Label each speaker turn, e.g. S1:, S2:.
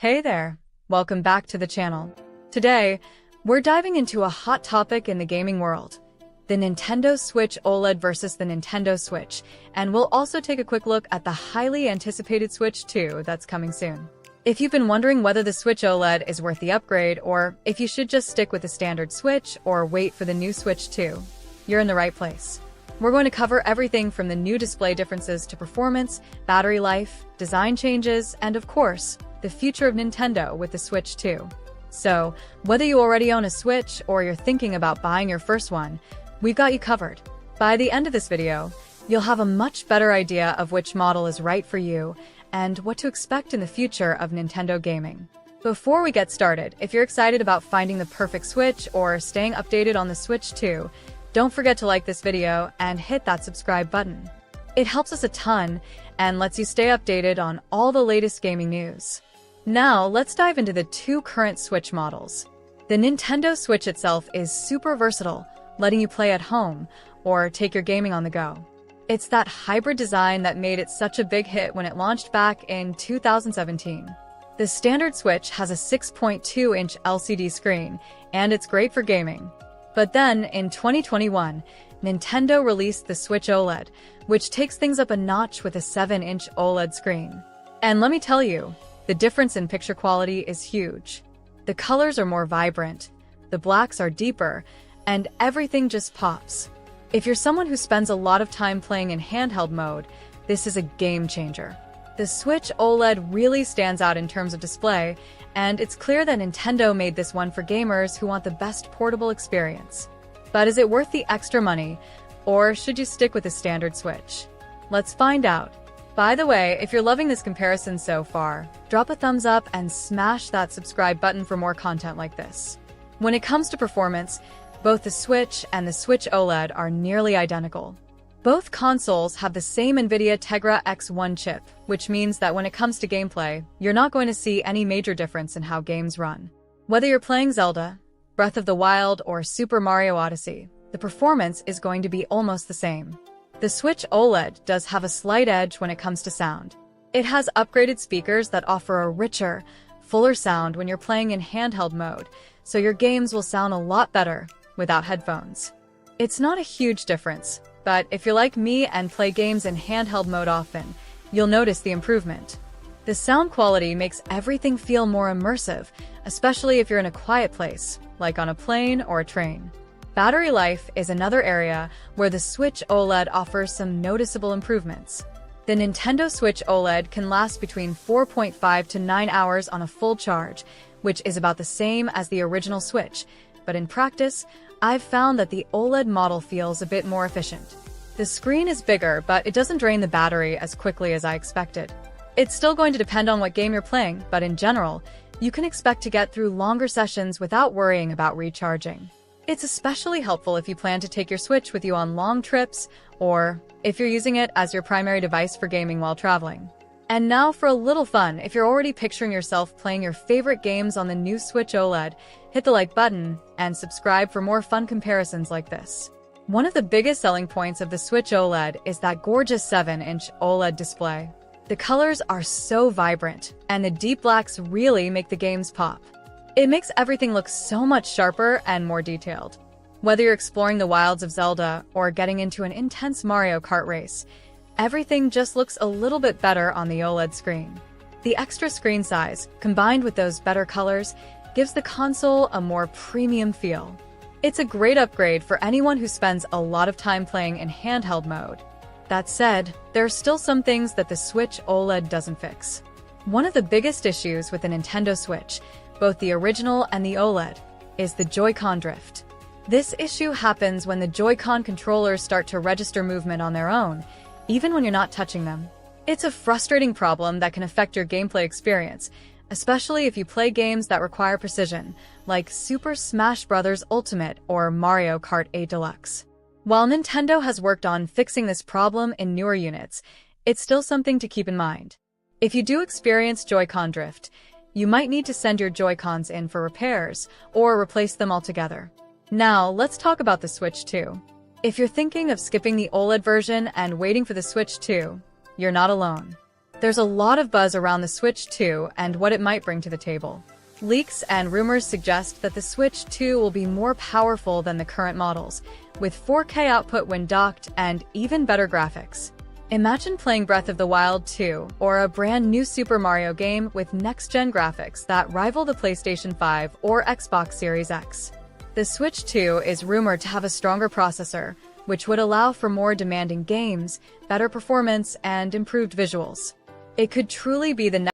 S1: Hey there, welcome back to the channel. Today, we're diving into a hot topic in the gaming world, the Nintendo Switch OLED versus the Nintendo Switch, and we'll also take a quick look at the highly anticipated Switch 2 that's coming soon. If you've been wondering whether the Switch OLED is worth the upgrade or if you should just stick with the standard Switch or wait for the new Switch 2, you're in the right place. We're going to cover everything from the new display differences to performance, battery life, design changes, and of course, the future of Nintendo with the Switch 2. So, whether you already own a Switch or you're thinking about buying your first one, we've got you covered. By the end of this video, you'll have a much better idea of which model is right for you and what to expect in the future of Nintendo gaming. Before we get started, if you're excited about finding the perfect Switch or staying updated on the Switch 2, don't forget to like this video and hit that subscribe button. It helps us a ton and lets you stay updated on all the latest gaming news. Now, let's dive into the two current Switch models. The Nintendo Switch itself is super versatile, letting you play at home or take your gaming on the go. It's that hybrid design that made it such a big hit when it launched back in 2017. The standard Switch has a 6.2-inch LCD screen, and it's great for gaming. But then, in 2021, Nintendo released the Switch OLED, which takes things up a notch with a 7-inch OLED screen. And let me tell you, the difference in picture quality is huge. The colors are more vibrant, the blacks are deeper, and everything just pops. If you're someone who spends a lot of time playing in handheld mode, this is a game changer. The Switch OLED really stands out in terms of display, and it's clear that Nintendo made this one for gamers who want the best portable experience. But is it worth the extra money, or should you stick with the standard Switch? Let's find out. By the way, if you're loving this comparison so far, drop a thumbs up and smash that subscribe button for more content like this. When it comes to performance, both the Switch and the Switch OLED are nearly identical. Both consoles have the same NVIDIA Tegra X1 chip, which means that when it comes to gameplay, you're not going to see any major difference in how games run. Whether you're playing Zelda, Breath of the Wild, or Super Mario Odyssey, the performance is going to be almost the same. The Switch OLED does have a slight edge when it comes to sound. It has upgraded speakers that offer a richer, fuller sound when you're playing in handheld mode, so your games will sound a lot better without headphones. It's not a huge difference, but if you're like me and play games in handheld mode often, you'll notice the improvement. The sound quality makes everything feel more immersive, especially if you're in a quiet place, like on a plane or a train. Battery life is another area where the Switch OLED offers some noticeable improvements. The Nintendo Switch OLED can last between 4.5 to 9 hours on a full charge, which is about the same as the original Switch, but in practice, I've found that the OLED model feels a bit more efficient. The screen is bigger, but it doesn't drain the battery as quickly as I expected. It's still going to depend on what game you're playing, but in general, you can expect to get through longer sessions without worrying about recharging. It's especially helpful if you plan to take your Switch with you on long trips, or if you're using it as your primary device for gaming while traveling. And now for a little fun, if you're already picturing yourself playing your favorite games on the new Switch OLED, hit the like button and subscribe for more fun comparisons like this. One of the biggest selling points of the Switch OLED is that gorgeous 7-inch OLED display. The colors are so vibrant, and the deep blacks really make the games pop. It makes everything look so much sharper and more detailed. Whether you're exploring the wilds of Zelda or getting into an intense Mario Kart race, everything just looks a little bit better on the OLED screen. The extra screen size, combined with those better colors, gives the console a more premium feel. It's a great upgrade for anyone who spends a lot of time playing in handheld mode. That said, there are still some things that the Switch OLED doesn't fix. One of the biggest issues with the Nintendo Switch, both the original and the OLED, is the Joy-Con drift. This issue happens when the Joy-Con controllers start to register movement on their own, even when you're not touching them. It's a frustrating problem that can affect your gameplay experience, especially if you play games that require precision, like Super Smash Bros. Ultimate or Mario Kart 8 Deluxe. While Nintendo has worked on fixing this problem in newer units, it's still something to keep in mind. If you do experience Joy-Con drift, you might need to send your Joy-Cons in for repairs or replace them altogether. Now, let's talk about the Switch 2. If you're thinking of skipping the OLED version and waiting for the Switch 2, you're not alone. There's a lot of buzz around the Switch 2 and what it might bring to the table. Leaks and rumors suggest that the Switch 2 will be more powerful than the current models, with 4K output when docked and even better graphics. Imagine playing Breath of the Wild 2 or a brand new Super Mario game with next-gen graphics that rival the PlayStation 5 or Xbox Series X. The Switch 2 is rumored to have a stronger processor, which would allow for more demanding games, better performance, and improved visuals. It could truly be the